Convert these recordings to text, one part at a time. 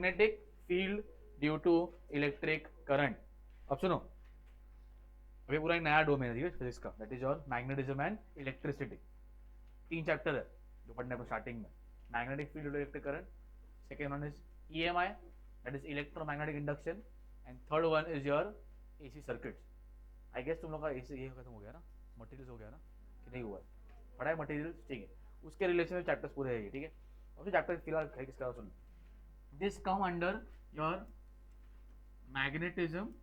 Magnetic field due to electric current. अब सुनो, अभी पूरा एक नया डोमेन है फिजिक्स का, that is your magnetism and electricity. 3 chapter है जो पढ़ने को स्टार्टिंग में। Magnetic field due to electric current, second one is EMI, that is electromagnetic induction, and third one is your AC circuits. I guess तुम लोग का AC ये खत्म हो गया ना, मटेरियल्स हो गया ना कि नहीं हुआ है? पढ़ा है मटेरियल्स, ठीक है। उसके रिलेशन में चैप्टर्स पूरे है, ठीक है। और फिर चैप्टर फिलहाल है किसका सुन, this come under your magnetism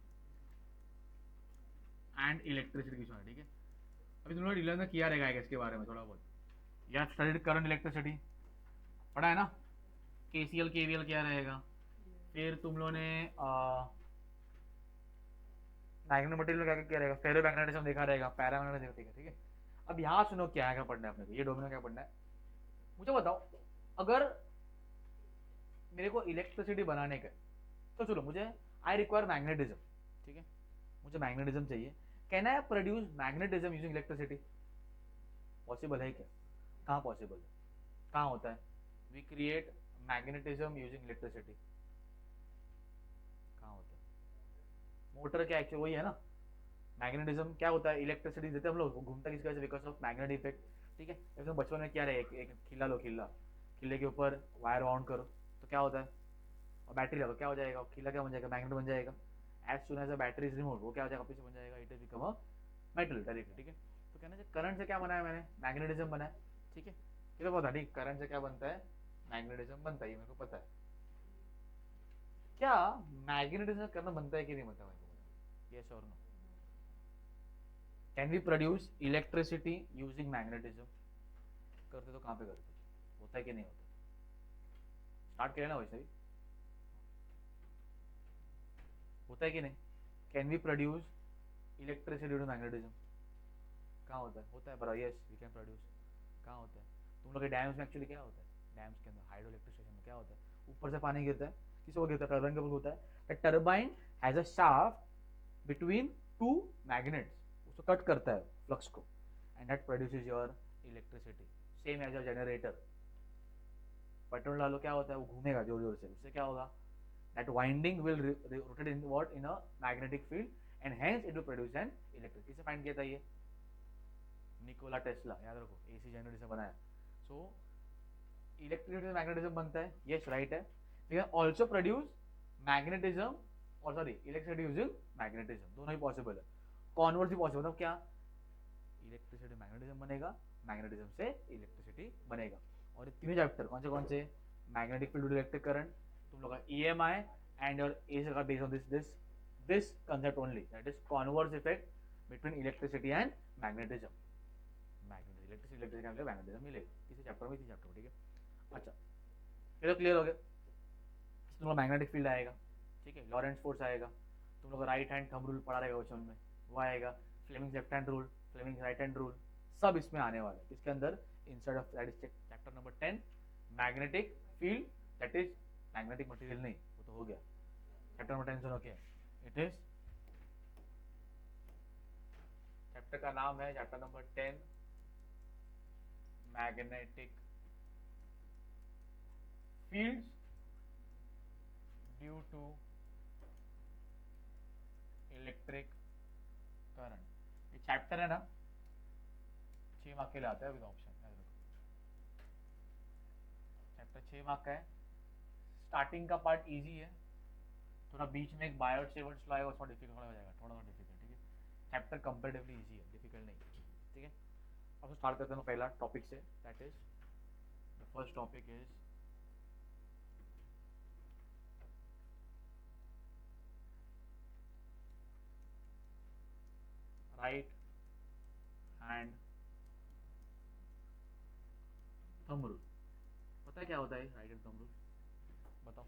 and electricity की, ठीक है। अभी तुम लोग रिलर्न किया रहेगा इसके बारे में थोड़ा बहुत, या स्टडीड करंट इलेक्ट्रिसिटी पढ़ा है ना, केसीएल केवीएल क्या रहेगा। फिर तुम लोगों ने मैग्नेटिक मटेरियल में क्या क्या रहेगा, फेरो मैग्नेटिज्म देखा रहेगा, पैरा मैग्नेटिज्म देखा, ठीक है। अब यहाँ सुनो क्या है, क्या पढ़ना है अपने को, ये डोमेन क्या पढ़ना है मुझे बताओ। अगर मेरे को इलेक्ट्रिसिटी बनाने का, तो चलो मुझे आई रिक्वायर मैग्नेटिज्म, ठीक है, मुझे मैग्नेटिज्म चाहिए। Can I produce magnetism using electricity? Possible है क्या? कहाँ पॉसिबल है, कहाँ होता है? We create magnetism using electricity, कहाँ होता है? मोटर क्या एक्चुअली वही है ना, मैग्नेटिज्म क्या होता है, इलेक्ट्रिसिटी देते हम लोग, घूमता किसकी वजह से, बिकॉज ऑफ मैग्नेटिक इफेक्ट, ठीक है। जैसे बचपन में क्या रहे, एक खिल्ला लो, खिल्ला, खिल्ले के ऊपर वायर ऑन करो तो क्या होता है, और बैटरी लगा क्या हो जाएगा, खिल्ला क्या बन जाएगा, मैग्नेट बन जाएगा। एज सुन as a battery is remove, वो क्या हो जाएगा, पीछे बन जाएगा, it is become a metal directly, ठीक है। तो कहना चाहिए करंट से क्या बनाया मैंने, मैग्नेटिज्म बनाया, ठीक है। ये तो पता ठीक, करंट से क्या बनता है, मैग्नेटिज्म बनता है, ये मेरे को पता है। क्या मैग्नेटिज्म करना बनता है कि नहीं बनता मेरे को, यस और no? Can we produce electricity using magnetism? करते तो कहाँ पे करते, होता है कि नहीं होता? स्टार्ट किया ना वैसे ही, होता है कि नहीं? Can we produce electricity due to magnetism? कहाँ होता है, होता है, बराबर, यस वी कैन प्रोड्यूस। कहाँ होता है? तुम लोग के डैम्स में एक्चुअली क्या होता है, डैम्स के अंदर हाइड्रो इलेक्ट्रिक स्टेशन में क्या होता है, ऊपर से पानी गिरता है, किसी को गिरता है, टर्बाइन के ऊपर होता है, turbine has a shaft between two magnets, उसको कट करता है फ्लक्स को, and that produces your electricity. Same as a generator, petrol डालो क्या होता है, वो घूमेगा जोर जोर से, उससे क्या होगा, that winding will rotate in what, in a magnetic field and hence it will produce an electric। किसे फाइंड किया था ये, निकोला टेस्ला, याद रखो, एसी जनरेटर से बनाया। सो इलेक्ट्रिसिटी मैग्नेटिज्म बनता है, यस राइट है। We can also produce magnetism और सॉरी इलेक्ट्रिसिटी यूजिंग मैग्नेटिज्म, दोनों ही पॉसिबल है। कॉन्वर्स भी पॉसिबल, मतलब क्या, इलेक्ट्रिसिटी मैग्नेटिज्म बनेगा, मैग्नेटिज्म से इलेक्ट्रिसिटी बनेगा। और तीनों चैप्टर कौन से, मैग्नेटिक फील्ड इलेक्ट्रिक करंट, तुम लोग का ईएमआई एंड योर एसी का based on this concept only, that is converse effect between electricity and magnetism। Magnetism electricity, electricity magnetism मिलेगा किसी चैप्टर में, चैप्टर, ठीक है। अच्छा, ये तो क्लियर हो गया। तुम लोग मैग्नेटिक फील्ड आएगा, ठीक है, लॉरेंस फोर्स आएगा, तुम लोग राइट हैंड थंब रूल पढ़ा रहेगा बचपन में, वो आएगा, Fleming left hand rule, Fleming right hand rule, सब इसमें आने वाला है। इसके अंदर instead of that is chapter number 10 magnetic field, that is magnetic material, नहीं वो तो हो गया। चैप्टर नंबर 10 सुनो क्या, इट इज, चैप्टर का नाम है chapter number 10 magnetic fields due to electric current. ये चैप्टर है ना, 6 मार्क के लिए आता है विद ऑप्शन, चैप्टर 6 मार्क का है। स्टार्टिंग का पार्ट इजी है, थोड़ा बीच में एक बायोट सेवर्ट्स लो आएगा, उसमें डिफिकल्ट हो जाएगा, थोड़ा डिफिकल्ट, ठीक है। चैप्टर कंपेरेटिवली इजी है, डिफिकल्ट नहीं, ठीक है। अब स्टार्ट करते हैं पहला टॉपिक से, that is the first topic is right hand thumb rule. पता है क्या होता है राइट हैंड थंब रूल, बताओ।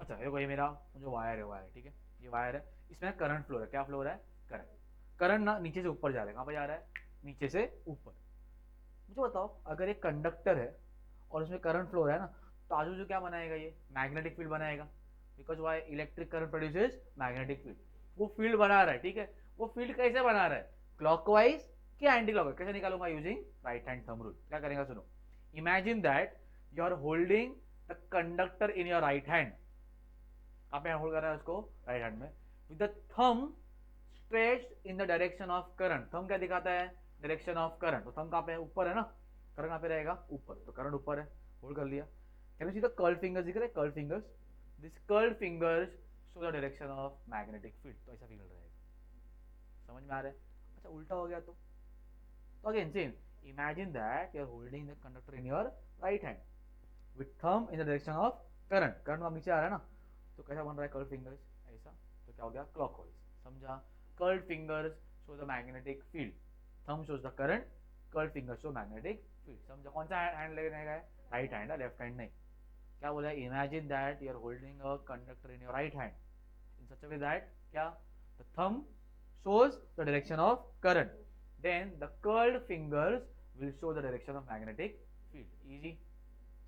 अच्छा देखो, ये मेरा जो वायर है, वायर, ठीक है, ये वायर है, इसमें करंट फ्लो है, क्या फ्लो हो रहा है, करंट। करंट ना नीचे से ऊपर जा रहा है, कहाँ पर जा रहा है, नीचे से ऊपर। मुझे बताओ, अगर एक कंडक्टर है और उसमें करंट फ्लो हो रहा है ना, तो आजू बाजू क्या बनाएगा, ये मैग्नेटिक फील्ड बनाएगा, because why electric current produces magnetic field. वो फील्ड बना रहा है, ठीक है। वो फील्ड कैसे बना रहा है, क्लॉकवाइज कि एंटी क्लॉकवाइज, कैसे निकालूंगा, using right hand thumb rule. क्या करेंगे सुनो, imagine that you are holding the conductor in your right hand, आप होल्ड कर रहे हैं उसको राइट हैंड में, with the thumb stretched in the direction of current. Thumb क्या दिखाता है? Direction of current. तो थंब कहाँ पे है? ऊपर है ना, करंट कहाँ पे रहेगा? ऊपर, तो करंट ऊपर है, होल्ड कर लिया। Can you see the curled fingers दिख रहे हैं? Curled fingers, this curled fingers show the direction of magnetic field. तो ऐसा फिंगर रहेगा, समझ में आ रहा है? अच्छा उल्टा हो गया तो again same, imagine that you are holding the conductor in your right hand with thumb in the direction of current. Current वहां नीचे आ रहा है ना, तो कैसा बन रहा है? कर्ल्ड फिंगर्स ऐसा, तो क्या हो गया? क्लॉकवाइज। समझा? Curled fingers show the magnetic field, thumb shows the current, curled fingers show magnetic field. समझा? कौन सा हैंड लेने का है? राइट हैंड है, लेफ्ट हैंड नहीं। क्या बोला? Imagine that you are holding a conductor in your right hand in such a way that क्या, the thumb shows the direction of current, then the curled fingers will show the direction of magnetic field. Easy,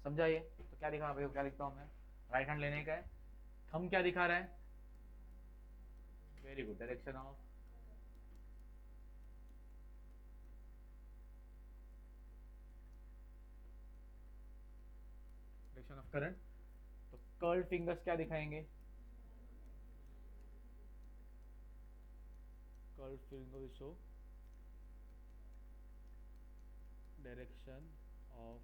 समझा ये? तो क्या दिखा भाई, क्या लिखता हूँ मैं? राइट हैंड लेने का है, थंब क्या दिखा रहा है? Very good, direction of current. तो कर्ल्ड फिंगर्स क्या दिखाएंगे? Curled finger show direction of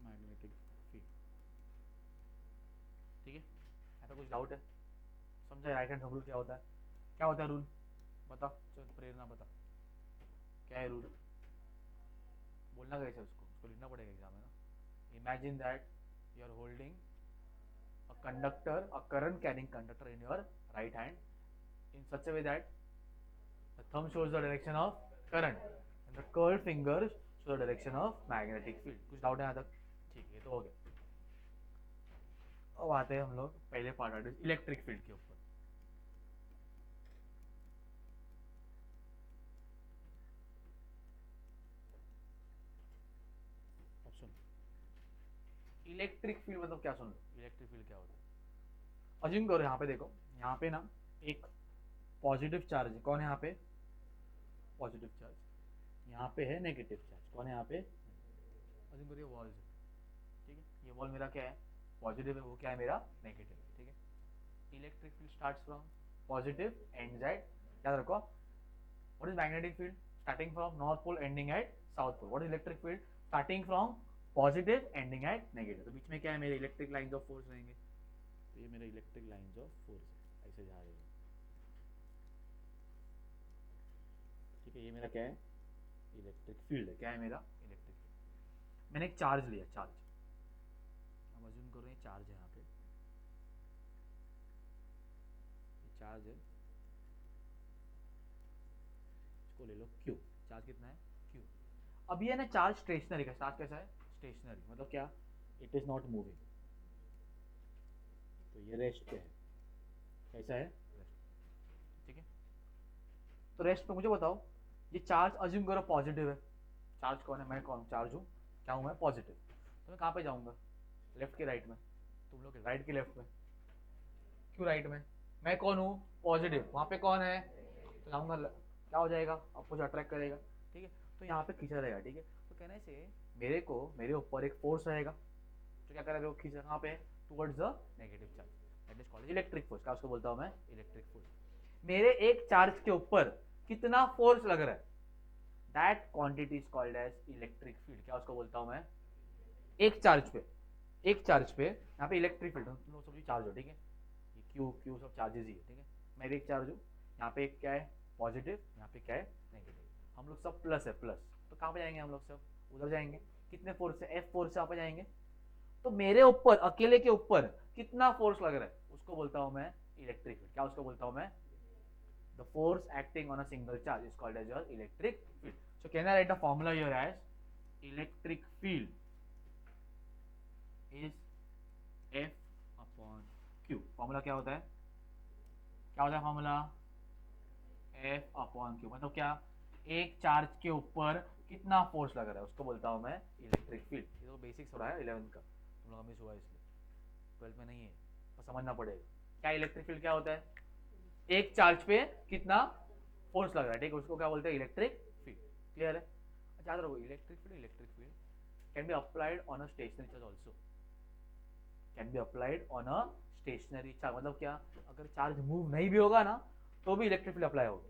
magnetic field. ठीक है, ऐसा कुछ डाउट है? समझा राइट हैंड रूल क्या होता है? क्या होता है रूल? बता, चल प्रेरणा बता, क्या है रूल? बोलना कैसे उसको लिखना पड़ेगा एग्जाम में ना। Imagine that you are holding a conductor, a current carrying conductor in your right hand in such a way that the thumb shows the direction of current and the curled fingers show the direction of magnetic field। कुछ doubt है यहाँ तक? ठीक है, तो हो गया। अब आते हैं हम लोग पहले पार्ट इलेक्ट्रिक फील्ड के ऊपर। ऑप्शन इलेक्ट्रिक फील्ड मतलब क्या? सुन लो, इलेक्ट्रिक फील्ड क्या होता है? अज्यूम करो यहाँ पे, देखो यहाँ पे ना एक पॉजिटिव चार्ज है। कौन है यहाँ पे? Positive charge. यहाँ पे है नेगेटिव चार्ज। कौन है यहाँ पे? अज्यूम करिए वॉल है, ठीक है। ये वॉल मेरा क्या है? पॉजिटिव है, वो क्या है? मेरा नेगेटिव है, ठीक है। Electric field starts from positive end at, याद रखो, what is magnetic field? Starting from north pole ending at south pole. What is electric field? Starting from positive ending at negative. तो बीच में क्या है? मेरे इलेक्ट्रिक लाइंस ऑफ फोर्स रहेंगे। तो ये मेरे इलेक्ट्रिक लाइंस ऑफ फोर्स है, ऐसे जा रहे हैं, ठीक है। ये मेरा क्या है? इलेक्ट्रिक फील्ड है। क्या है मेरा? Electric field. मैंने एक चार्ज लिया, चार्ज, हम अज्यूम कर रहे हैं चार्ज है यहाँ पे, ये चार्ज है, इसको ले लो Q। चार्ज कितना है? Q। अब ये ना चार्ज स्टेशनरी का, चार्ज कैसा है? स्टेशनरी, मतलब क्या? इट इज नॉट मूविंग, तो ये रेस्ट पे है। कैसा है? रेस्ट, ठीक है। तो रेस्ट पे मुझे बताओ, ये चार्ज अज्यूम करो पॉजिटिव है। चार्ज कौन है? मैं कौन? चार्ज हूँ, क्या हूँ मैं? पॉजिटिव। तो मैं कहाँ पे जाऊँगा? लेफ्ट के राइट में। तुम लोग राइट के लेफ्ट में, क्यों राइट में? मैं कौन हूँ? पॉजिटिव। वहाँ पे कौन है? तो जाऊँगा, क्या हो जाएगा? अपोजिट अट्रैक्ट करेगा, ठीक है। तो यहाँ पे खींचा रहेगा, ठीक है। तो कहने से मेरे को, मेरे ऊपर एक फोर्स रहेगा जो क्या करेगा? खींचा कहाँ पे? Towards the negative charge, that is called electric force. क्या उसको बोलता हूँ मैं? Electric force. मेरे एक चार्ज के ऊपर कितना फोर्स लग रहा है, that quantity is called as electric field. क्या उसको बोलता हूँ मैं? एक चार्ज पे, एक चार्ज पे यहाँ पे इलेक्ट्रिक फील्ड, तुम लोग सब चार्ज हो, ठीक है। ये क्यू क्यू सब चार्जेस ही है, ठीक है। मैं भी एक चार्ज हूँ, यहाँ पे क्या है? पॉजिटिव, यहाँ पे क्या है? नेगेटिव। हम लोग सब प्लस है, प्लस। तो कहाँ पे जाएंगे हम लोग? सब उधर जाएंगे। कितने फोर्स से? एफ फोर्स से आप जाएंगे। तो मेरे ऊपर, अकेले के ऊपर कितना फोर्स लग रहा है, उसको बोलता हूँ मैं इलेक्ट्रिक फील्ड। क्या उसको बोलता हूँ मैं? The force acting on a single charge is called as your electric field. So can I write the formula here as electric field is F upon Q। Formula क्या होता है? क्या होता है फॉर्मूला? F upon Q। मतलब क्या? एक charge के ऊपर कितना फोर्स लग रहा है, उसको बोलता हूँ मैं इलेक्ट्रिक फील्ड। ये तो बेसिक्स हो रहा है 11th का, तुम लोग मिस हुआ इसलिए, 12th में नहीं है, तो समझना पड़ेगा। क्या इलेक्ट्रिक फील्ड क्या होता है? एक चार्ज पे कितना फोर्स लग रहा है, ठीक है, उसको क्या बोलते हैं? Electric field. क्लियर है? अच्छा याद रखो, electric field, electric field can be applied on a stationary charge also, can be applied on a stationary charge. मतलब क्या, अगर चार्ज मूव नहीं भी होगा ना तो भी इलेक्ट्रिक फील्ड अप्लाई होगा,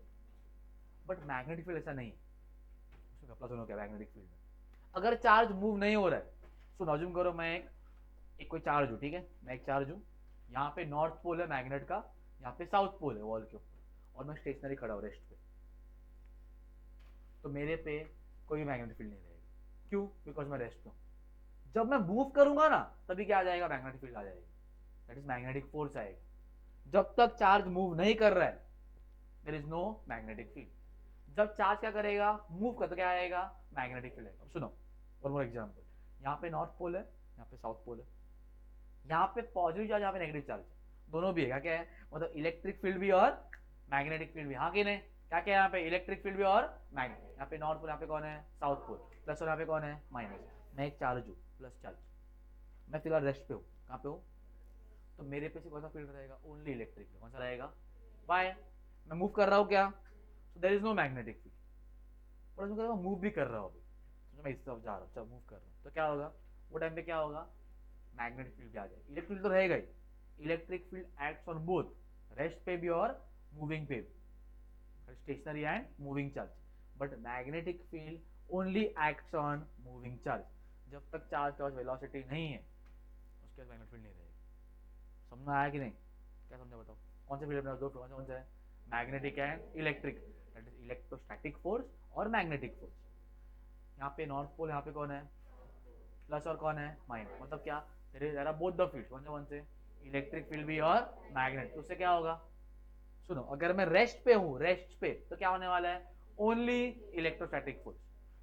बट मैग्नेटिक फील्ड ऐसा नहीं। उसमें कपड़ा सुनो क्या, मैग्नेटिक फील्ड में अगर चार्ज मूव नहीं हो रहा है, सुनो अज्यूम करो मैं एक कोई चार्ज हूँ, ठीक है, मैं एक चार्ज हूँ, यहाँ पे नॉर्थ पोल है मैग्नेट का, यहाँ पे साउथ पोल है वॉल के ऊपर, और मैं स्टेशनरी खड़ा हूँ रेस्ट पे, तो मेरे पे कोई मैग्नेटिक फील्ड नहीं रहेगा। क्यों? बिकॉज मैं रेस्ट पे हूँ। जब मैं मूव करूंगा ना तभी क्या आ जाएगा, मैग्नेटिक फील्ड आ जाएगा, दैट इज मैग्नेटिक फोर्स आएगा। जब तक चार्ज मूव नहीं कर रहा है there is no magnetic field. जब चार्ज क्या करेगा, मूव कर, तो क्या आएगा, मैग्नेटिक फील्ड आएगा। सुनो वन मोर एग्जांपल, यहाँ पे नॉर्थ पोल है, यहाँ पे साउथ पोल है, यहाँ पे पॉजिटिव चार्ज, यहाँ पे नेगेटिव चार्ज, दोनों भी है। क्या है मतलब इलेक्ट्रिक फील्ड भी और मैग्नेटिक फील्ड भी। हाँ कि नहीं, क्या क्या यहाँ पे इलेक्ट्रिक फील्ड भी और मैग्नेटिक। यहाँ पे नॉर्थ पोल, यहाँ पे कौन है, साउथ पोल, प्लस और यहाँ पे कौन है, माइनस। मैं एक चार्ज हूँ, प्लस चार्ज, मैं फिलहाल रेस्ट पे हूँ, कहाँ पे हूँ, तो मेरे पे से कौन सा फील्ड रहेगा, ओनली इलेक्ट्रिक फील्ड। कौन सा रहेगा, बाय। मैं मूव कर रहा हूँ क्या, so there is no magnetic field, और मैं मूव भी कर रहा हूँ अभी, तो मैं इस तरफ जा रहा हूँ, जब मूव कर रहा हूँ तो क्या होगा, वो टाइम पे क्या होगा, मैग्नेटिक फील्ड भी आ जाएगा। इलेक्ट्रिक फील्ड तो रहेगा ही, electric field acts on both, rest पे भी और मूविंग पे भी, stationary and moving charge, but magnetic field only acts on moving charge. जब तक चार्ज का वेलोसिटी नहीं है उसके बाद मैग्नेटिक फील्ड नहीं रहेगा। समझ में आया कि नहीं, क्या समझा बताओ, कौन से फील्ड में दो कौन सा है, magnetic and electric, that is electrostatic force और मैग्नेटिक फोर्स। यहाँ पे नॉर्थ पोल, यहाँ पे कौन है, प्लस और कौन है, माइनस। मतलब क्या, there are both the field, कौन से इलेक्ट्रिक फील्ड भी और मैग्नेट। तो उससे क्या होगा, सुनो अगर मैं रेस्ट पे हूँ, रेस्ट पे, तो क्या होने वाला है, only electrostatic force,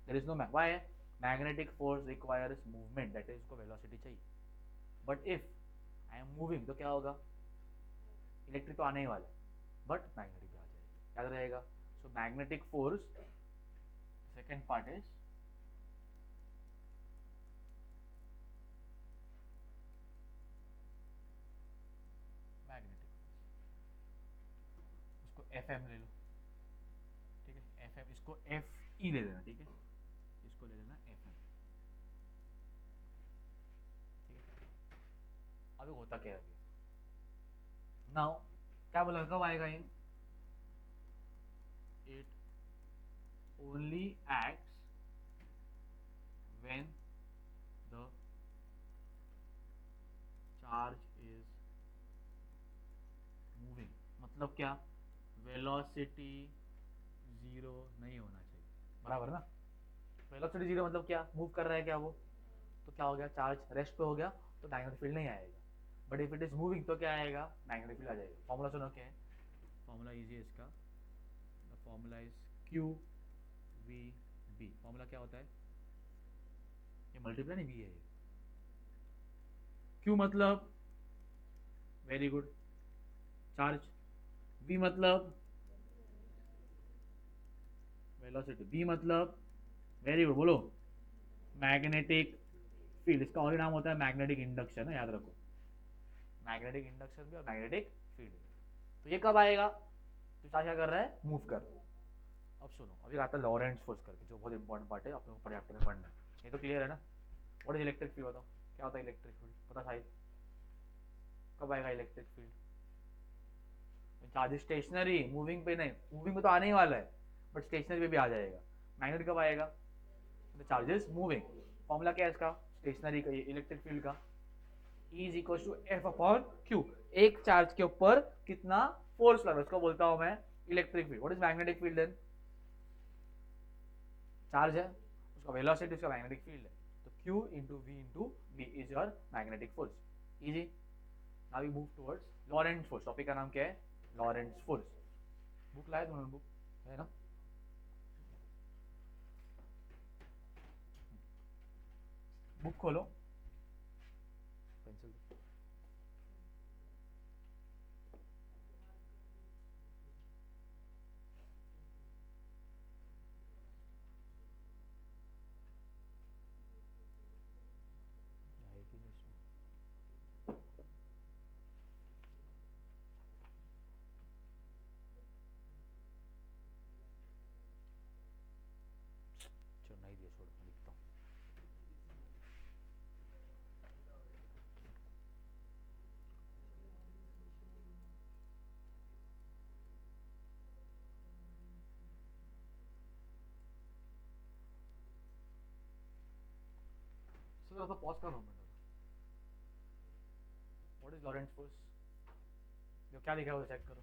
there is no why, magnetic force requires movement, that is उसको वेलोसिटी चाहिए। But if I am moving तो क्या होगा, इलेक्ट्रिक तो आने ही वाला है, बट मैग्नेटिक भी आ जाएगा, याद रहेगा। So magnetic force, second part is magnetic, इसको एफ एम ले लो, ठीक है, एफ एम, इसको एफ ई ले लेना, ठीक है, इसको ले लेना एफ एम, ठीक है। अभी होता क्या है, नाउ क्या बोला, कब आएगा ये, it only acts when the charge is moving। मतलब क्या, वेलोसिटी जीरो नहीं होना चाहिए, बराबर ना। वेलोसिटी जीरो मतलब क्या, मूव कर रहा है क्या वो, तो क्या हो गया, चार्ज रेस्ट पे हो गया तो मैग्नेटिक फील्ड नहीं आएगा, but if it is moving तो क्या आएगा, मैग्नेटिक फील्ड आ जाएगा। फॉर्मूला सुनो क्या है, फॉर्मूला इजी है इसका, the formula is Q v B. Formula क्या होता है, ये मल्टीप्लाई नहीं, बी है ये। क्यू मतलब वेरी गुड चार्ज, वी मतलब वेलोसिटी, बी मतलब वेरी गुड, बोलो मैग्नेटिक फील्ड। इसका और नाम होता है मैग्नेटिक इंडक्शन है, याद रखो, मैग्नेटिक इंडक्शन भी और मैग्नेटिक फील्ड। तो ये कब आएगा, तो चार्ज क्या कर रहा है, मूव कर रहा है। अब सुनो, अभी आता है लॉरेंट्ज फोर्स करके, जो बहुत इंपॉर्टेंट पार्ट है अपने ऊपर चैप्टर में पढ़ना है। ये तो क्लियर है ना, व्हाट इज इलेक्ट्रिक फील्ड, बताओ क्या होता है इलेक्ट्रिक फील्ड, पता शायद, कब आएगा electric field, charge stationary, moving पे नहीं, मूविंग पे तो आने ही वाला है, बट स्टेशनरी पे भी आ जाएगा। मैग्नेट कब आएगा, द चार्जेस मूविंग। फॉर्मूला क्या है इसका, स्टेशनरी का, इलेक्ट्रिक फील्ड का, E is equal to F upon Q, एक चार्ज के ऊपर कितना फोर्स लगा, उसको बोलता हूं मैं electric field. What is magnetic field then, charge है, उसका वेलोसिटी उसका मैग्नेटिक फील्ड है, तो Q into v into B is your magnetic force. Easy. Now we move towards Lorentz force. Topic का नाम क्या है, लॉरेंट्ज फोर्स। बुक लाए तुमने, बुक है ना, बुक खोलो, पेंसिल नहीं दिया, छोड़, लिखता हूँ। थोड़ा सा पॉज करो minute. What is Lorentz force? जो क्या लिखा है वो चेक करो,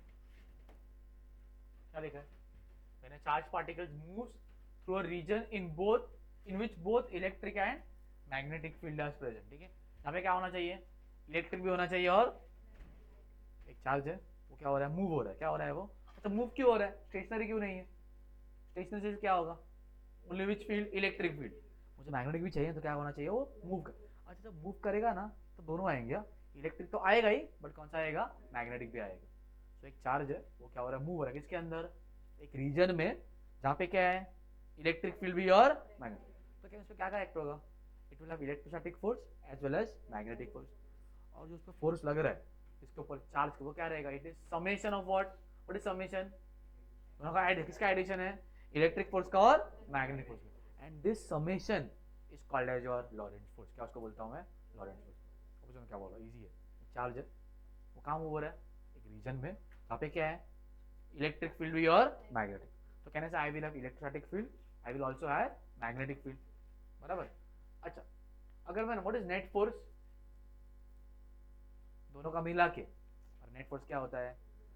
क्या लिखा है? When a charged particles moves through a region in which both electric and magnetic field are present, ठीक है? यहाँ पे क्या होना चाहिए? इलेक्ट्रिक भी होना चाहिए और एक चार्ज है वो क्या हो रहा है? मूव हो रहा है। क्या हो रहा है वो? अच्छा मूव क्यों हो रहा है? स्टेशनरी क्यों नहीं है? स्टेशनरी से क्या होगा? Only which field? Electric field. मुझे मैग्नेटिक भी चाहिए तो क्या होना चाहिए? वो मूव कर। अच्छा जब मूव करेगा ना तो दोनों आएंगे, इलेक्ट्रिक तो आएगा ही बट कौन सा आएगा? मैग्नेटिक भी आएगा। तो एक चार्ज है वो क्या हो रहा है? मूव हो रहा है किसके अंदर? एक रीजन में जहाँ पे क्या है? इलेक्ट्रिक फील्ड भी और मैग्नेटिक। तो क्या इसमें क्या एक्ट होगा? It will have electrostatic force as well as magnetic force. और जो उसमें फोर्स लग रहा है इसके ऊपर चार्ज वो क्या रहेगा? It is summation of what is summation? दोनों का किसका एडिशन है? इलेक्ट्रिक फोर्स का और मैग्नेटिक फोर्स का। And this summation is called as your Lorentz force. क्या उसको बोलता हूँ मैं? Lorentz force. क्या बोला? इजी है। चार्ज है वो काम हो रहा है एक रीजन में जहाँ पे क्या है? इलेक्ट्रिक फील्ड भी और मैग्नेटिक। तो कहने से I will have electrostatic field, I will also have magnetic field, बराबर। अच्छा अगर मैं व्हाट इज नेट फोर्स? दोनों का मिला के और नेट फोर्स क्या होता है?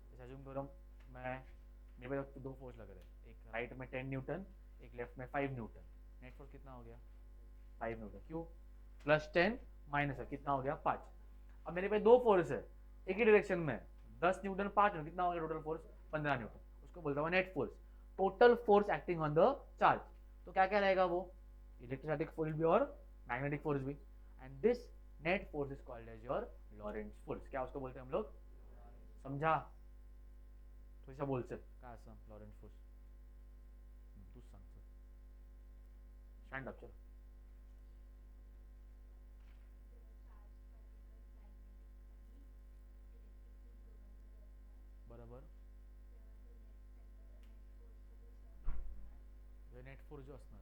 जैसे अज्यूम करो मैं मेरे पास दो फोर्स लग रहे हैं, एक राइट में 10 न्यूटन, एक लेफ्ट में 5 न्यूटन। नेट फोर्स कितना हो गया? 5 न्यूटन। क्यों? प्लस 10 माइनस है कितना हो गया? 5। अब मेरे पास दो फोर्स है एक ही डायरेक्शन में, 10 न्यूटन 5 न्यूटन, कितना हो गया टोटल फोर्स? 15 न्यूटन। उसको बोलता हूँ net force, total force acting on the charge. तो क्या क्या रहेगा वो? इलेक्ट्रोस्टैटिक फोर्स भी और मैग्नेटिक फोर्स भी। And this net force is called as your Lorentz force. क्या उसको बोलते हैं हम लोग? समझा? तो ऐसा बोल सर काय असं लॉरेंट्ज फोर्स? तूच सांग सर। स्टँड अप चल। बरोबर। नेट फोर्स जो असणार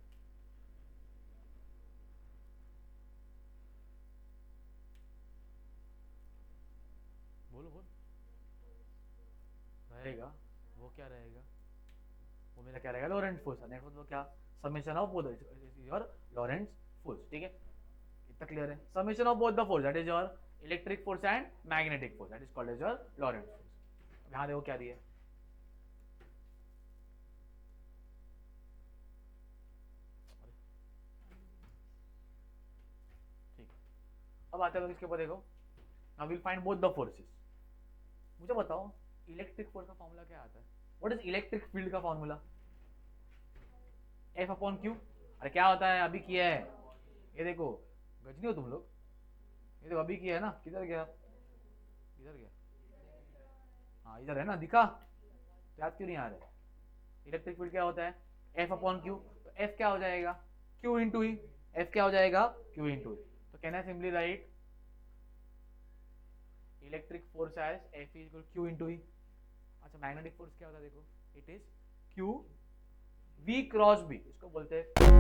बोलो बोल रहेगा वो क्या रहेगा? वो मेरा क्या रहेगा? लॉरेंट्ज फोर्स। नेट फोर्स वो क्या? Summation of both your Lorentz force, ठीक है? इतना क्लियर है? Summation of both the force that is your electric force and magnetic force that is called as your Lorentz force. यहाँ देखो क्या दिया है? ठीक, अब आते हैं इसके ऊपर देखो। Now will find both the forces. मुझे बताओ इलेक्ट्रिक फोर्स का फॉर्मूला क्या आता है? व्हाट इज इलेक्ट्रिक फील्ड का फॉर्मूला? F upon Q. अरे क्या होता है? अभी किया है ये देखो, गजनी हो तुम लोग। ये देखो अभी किया है ना, किधर गया? किधर गया? हाँ इधर है ना, दिखा? तो याद क्यों नहीं आ रहा है? इलेक्ट्रिक फील्ड क्या होता है? F upon Q. तो एफ क्या हो जाएगा? क्यू इंटू ई। एफ क्या हो जाएगा? Q into E. तो can I simply write electric force as F is equal Q into E. अच्छा मैग्नेटिक फोर्स क्या होता है? देखो it is Q v cross B, इसको बोलते हैं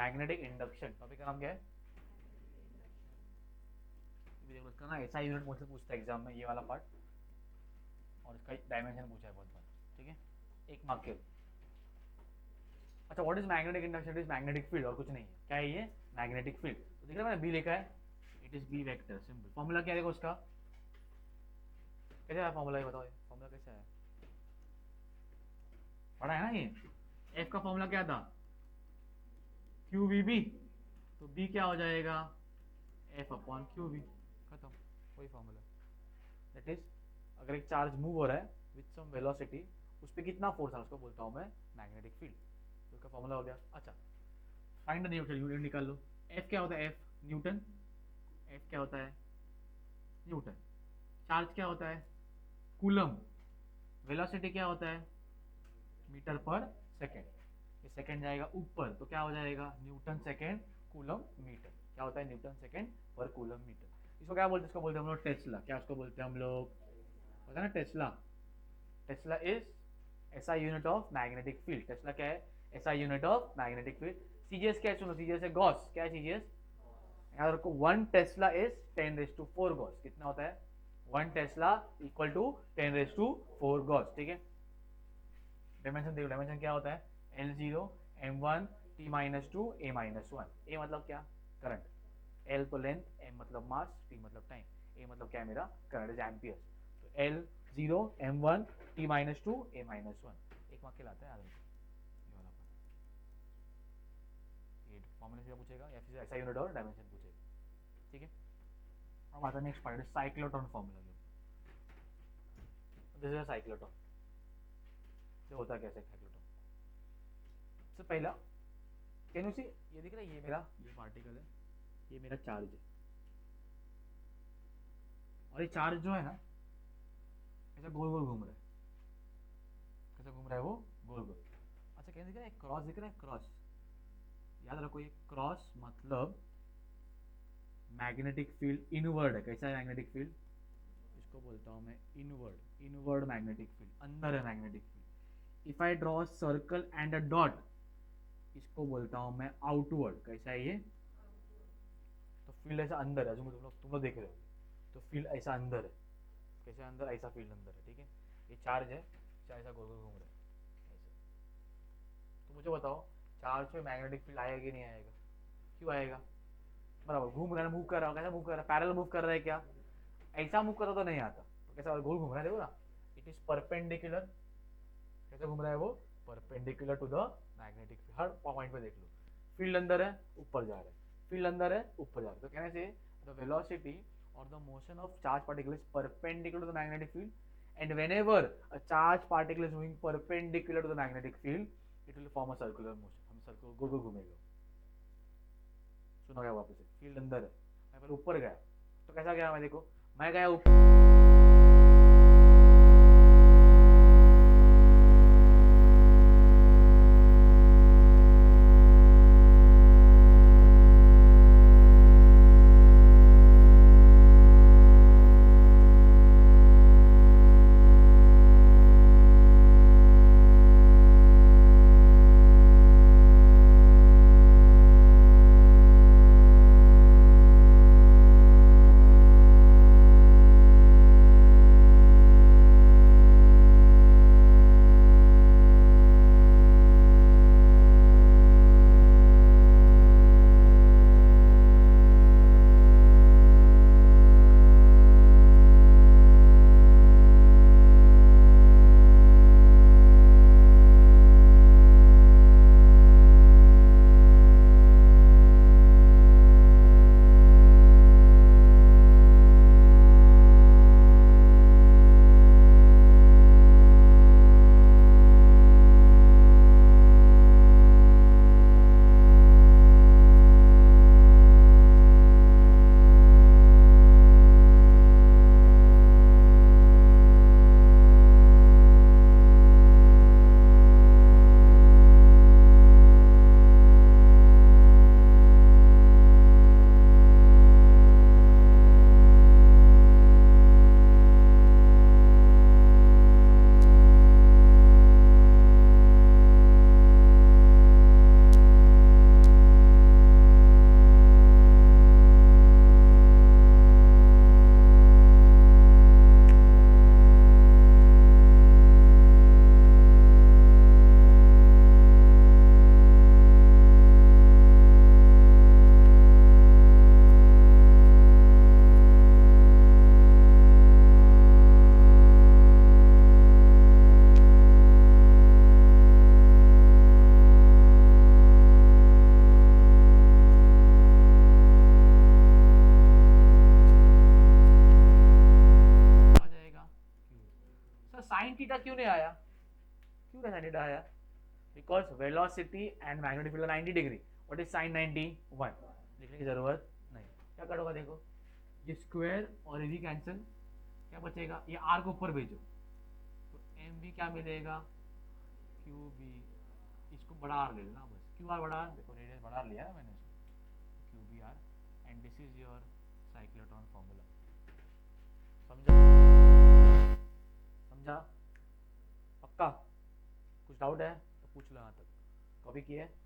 मैग्नेटिक इंडक्शन, टॉपिक का नाम क्या है? देखो इसका ना ऐसा यूनिट मुझसे पूछता है एग्जाम में, ये वाला पार्ट, और इसका डायमेंशन पूछा है बहुत बार, ठीक है, एक मार्क के। अच्छा, what is magnetic induction? It is magnetic field, और कुछ नहीं है। क्या है ये? Magnetic field. तो देख रहे मैंने बी लिखा है, it is B vector, simple. Formula क्या है देखो उसका, कैसे आया फॉर्मूला, ये बताओ, ये फॉर्मूला कैसे आया? पढ़ा है ना ये? एफ का फॉर्मूला क्या था? क्यू वी बी, तो बी क्या हो जाएगा? एफ अपॉन क्यू वी, खत्म, वही फॉर्मूला। दैट इज, अगर एक चार्ज मूव हो रहा है विथ सम वेलोसिटी, उस पर कितना फोर्स है उसको बोलता हूँ मैं मैग्नेटिक फील्ड। तो उसका फॉर्मूला हो गया। अच्छा, फाइंड द न्यूटन, यूनिट निकाल लो। एफ क्या होता है? F Newton. एफ क्या होता है? न्यूटन। चार्ज क्या होता है? कूलम। वेलोसिटी क्या होता है? मीटर पर सेकेंड। ये सेकेंड जाएगा ऊपर, तो क्या हो जाएगा? Newton second coulomb metre. क्या होता है? न्यूटन सेकेंड पर कूलम मीटर। इसको क्या बोलते हैं? इसको बोलते हैं हम लोग टेस्ला। क्या उसको बोलते हैं हम लोग? पता है ना, Tesla. Tesla is SI unit of magnetic field. Tesla क्या है? SI unit of magnetic field. CGS क्या है? सुनो, सीजीएस है गॉस। क्या है सीजीएस? याद रखो, 1 टेस्ला इज 10⁻⁴ गॉस। कितना होता है? 1 टेस्ला इक्वल टू 10⁻⁴ गॉस, ठीक है। डायमेंशन देखो, डायमेंशन क्या होता है? L0 m1 t-2 a-1। ए मतलब क्या? करंट। L तो लेंथ, m मतलब मास, t मतलब टाइम, a मतलब क्या है मेरा? Current, is ampere. तो L0 m1 t-2 a-1। एक वाक्य लाता है आदमी, ये वाला पार्ट। ये फॉर्मूला से पूछेगा या फिर ऐसा यूनिट और डायमेंशन पूछेगा, ठीक है। अब आता है next part, cyclotron formula. This is cyclotron. ये होता है कैसे साइक्लोट्रॉन? सबसे पहला, कैन यू सी, ये दिख रहा है, ये मेरा, ये पार्टिकल है, ये मेरा चार्ज है, और ये चार्ज जो है ना, ऐसा गोल गोल घूम रहा है। कैसा घूम रहा है वो? गोल गोल। अच्छा, कैसे दिख रहा है? क्रॉस दिख रहा है, क्रॉस। याद रखो, ये क्रॉस मतलब मैग्नेटिक फील्ड इनवर्ड है। कैसा है मैग्नेटिक फील्ड? इसको बोलता हूँ मैं इनवर्ड, इनवर्ड मैग्नेटिक फील्ड, अंदर है magnetic field. If I draw circle and a dot, इसको बोलता हूँ मैं आउटवर्ड। कैसा है ये? तो फील्ड ऐसा अंदर है, जो तुम लोग देख रहे हो, तो फील्ड ऐसा अंदर है। कैसे अंदर? ऐसा फील्ड अंदर है, ठीक है। ये चार्ज है, चार्ज ऐसा गोल गोल घूम रहा है ऐसा। तो मुझे बताओ, चार्ज पे मैग्नेटिक फील्ड आएगा कि नहीं आएगा? क्यों आएगा? बराबर, घूम रहा है, मूव कर रहा है। कैसा मूव कर रहा है? पैरेलल मूव कर रहा है क्या? ऐसा मूव करता तो नहीं आता, तो कैसा गोल घूम रहा है, देखो ना, इट इज परपेंडिकुलर। कैसे घूम रहा है वो? Perpendicular to the magnetic field. हर पॉइंट पे देख लो, फील्ड अंदर है, ऊपर जा रहा है, फील्ड अंदर है, ऊपर जा रहा है। तो कहने से द वेलोसिटी और the motion of charge particle is perpendicular to the magnetic field, and whenever a charge particle is moving perpendicular to the magnetic field, it will form a circular motion. हम circle गोल गोल घूमेगा। सुनो क्या वापस से, field अंदर है, मैं पहले ऊपर गया, तो कैसा गया? मैं देखो, मैं गया ऊपर, सर साइन थीटा क्यों नहीं आया, क्यों नहीं साइन थीटा आया? Because velocity and magnetic field 90 degree. What is sine 91? लिखने की जरूरत नहीं। क्या करोगा देखो, ये स्क्वायर और ये भी कैंसिल, क्या बचेगा, ये आर को ऊपर भेजो तो एम भी क्या मिलेगा, क्यू बी, इसको बड़ा आर ले लेना बस, क्यू आर बड़ा आर, देखो रेडियस बड़ा आर लिया है मैंने, q B R, and this is your cyclotron formula. समझा? समझा? पक्का? कुछ डाउट है तो पूछ लो यहाँ तक, कॉपी किया है?